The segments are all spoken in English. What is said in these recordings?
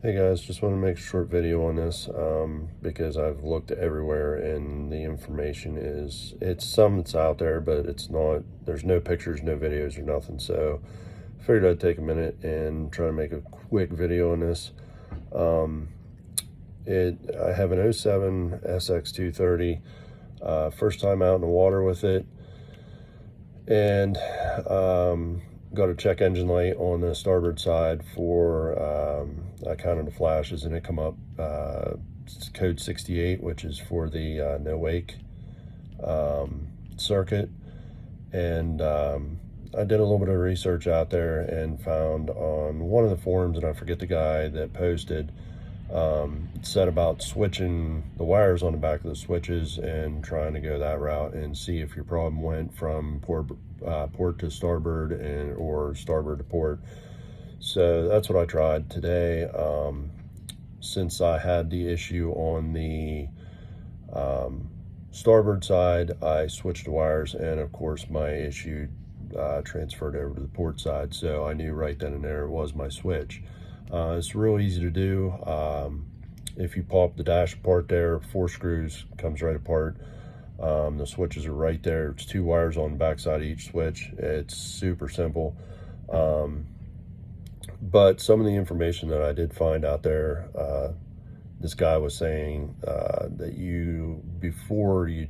Hey guys, just want to make a short video on this because I've looked everywhere and the information it's some that's out there, but it's not, there's no pictures, no videos or nothing. So I figured I'd take a minute and try to make a quick video on this. I have an 07 sx230, first time out in the water with it, and got a check engine light on the starboard side for I counted the flashes and it come up code 68, which is for the no wake circuit. And I did a little bit of research out there and found on one of the forums, and I forget the guy that posted, said about switching the wires on the back of the switches and trying to go that route and see if your problem went from port to starboard or starboard to port. So that's what I tried today. Since I had the issue on the starboard side, I switched the wires, and of course my issue transferred over to the port side, so I knew right then and there it was my switch. It's real easy to do. If you pop the dash apart there, 4 screws, comes right apart. The switches are right there. It's 2 wires on the back side of each switch. It's super simple. But some of the information that I did find out there, this guy was saying that before you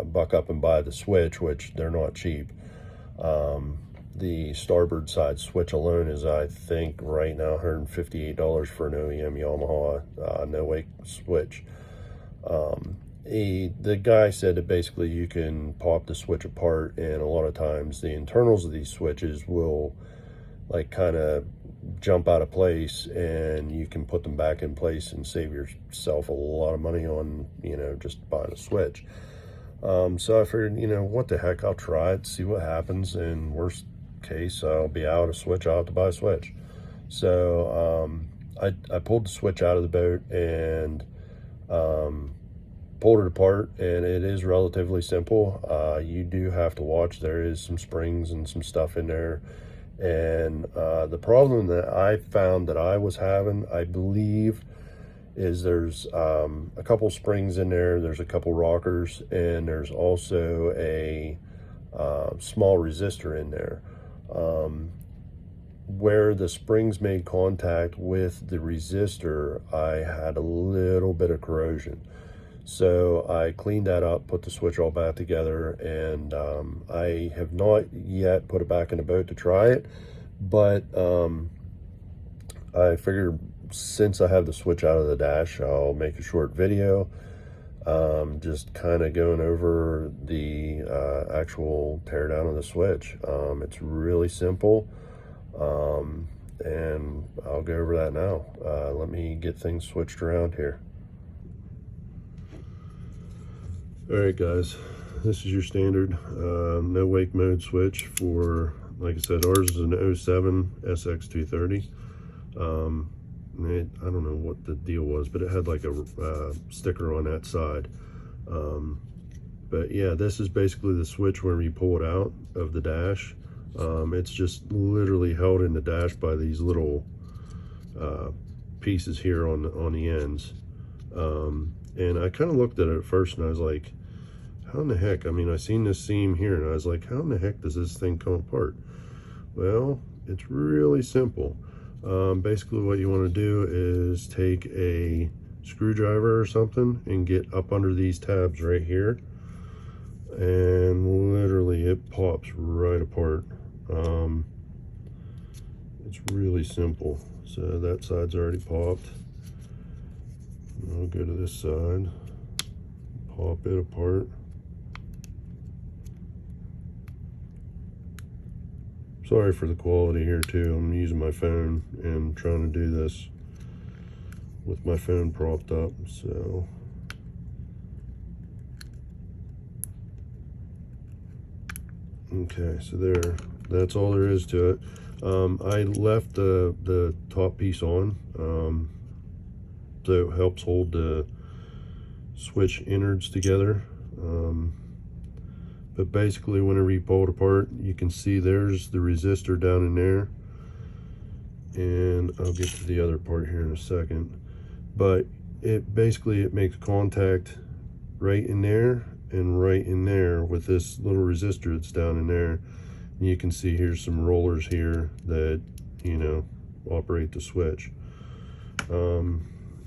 buck up and buy the switch, which they're not cheap, the starboard side switch alone is, I think right now, $158 for an OEM Yamaha no wake switch. The guy said that basically you can pop the switch apart, and a lot of times the internals of these switches will like kind of jump out of place, and you can put them back in place and save yourself a lot of money on, just buying a switch. So I figured, what the heck, I'll try it, see what happens, and worst case, I'll be out a switch, I'll have to buy a switch. So I pulled the switch out of the boat and pulled it apart, and it is relatively simple. You do have to watch, there is some springs and some stuff in there, and the problem that I found that I was having, I believe, is there's a couple springs in there, there's a couple rockers, and there's also a small resistor in there. Where the springs made contact with the resistor, I had a little bit of corrosion. So I cleaned that up, put the switch all back together, and I have not yet put it back in the boat to try it, but I figured since I have the switch out of the dash, I'll make a short video just kind of going over the actual teardown of the switch. It's really simple, and I'll go over that now. Let me get things switched around here. Alright guys, this is your standard no wake mode switch for, like I said, ours is an 07 sx230. I don't know what the deal was, but it had like a sticker on that side. But yeah, this is basically the switch when you pull it out of the dash. It's just literally held in the dash by these little pieces here on the ends. And I kind of looked at it at first and I was like, how in the heck? I mean, I seen this seam here and I was like, how in the heck does this thing come apart? Well, it's really simple. Basically what you want to do is take a screwdriver or something and get up under these tabs right here, and literally it pops right apart. It's really simple. So that side's already popped. I'll go to this side, pop it apart. Sorry for the quality here too. I'm using my phone and trying to do this with my phone propped up, so. Okay, so that's all there is to it. I left the top piece on, so it helps hold the switch innards together. But basically, whenever you pull it apart, you can see there's the resistor down in there, and I'll get to the other part here in a second, but it basically makes contact right in there and right in there with this little resistor that's down in there. And you can see here's some rollers here that, you know, operate the switch. And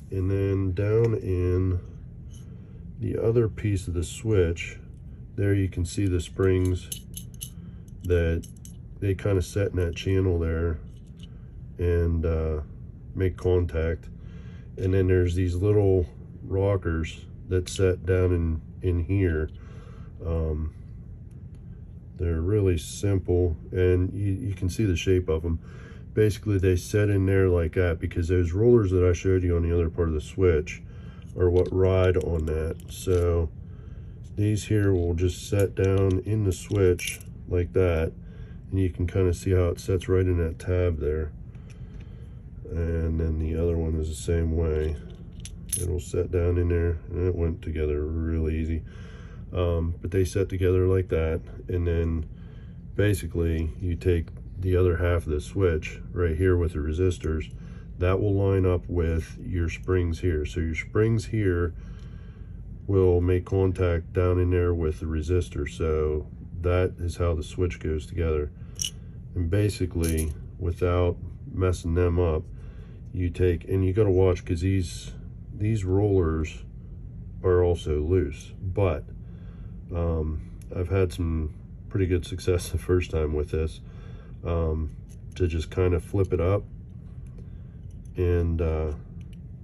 then down in the other piece of the switch, there you can see the springs that they kind of set in that channel there and make contact. And then there's these little rockers that set down in here. They're really simple, and you can see the shape of them. Basically they set in there like that because those rollers that I showed you on the other part of the switch are what ride on that. So these here will just set down in the switch like that, and you can kind of see how it sets right in that tab there. And then the other one is the same way. It'll set down in there, and it went together really easy. But they set together like that, and then basically you take the other half of the switch right here with the resistors, that will line up with your springs here. So your springs here will make contact down in there with the resistor. So that is how the switch goes together. And basically, without messing them up, you take, and you got to watch because these rollers are also loose, but I've had some pretty good success the first time with this, to just kind of flip it up and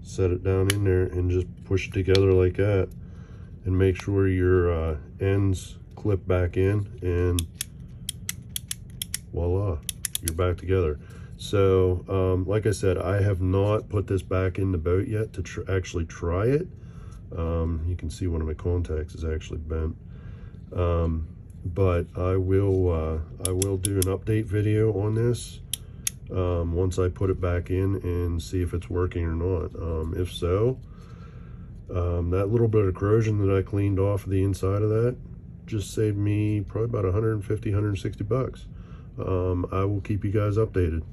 set it down in there and just push it together like that, and make sure your ends clip back in, and voila, you're back together. So like I said, I have not put this back in the boat yet to actually try it. You can see one of my contacts is actually bent, but I will do an update video on this once I put it back in and see if it's working or not. If so, that little bit of corrosion that I cleaned off the inside of that just saved me probably about 150, 160 bucks. I will keep you guys updated.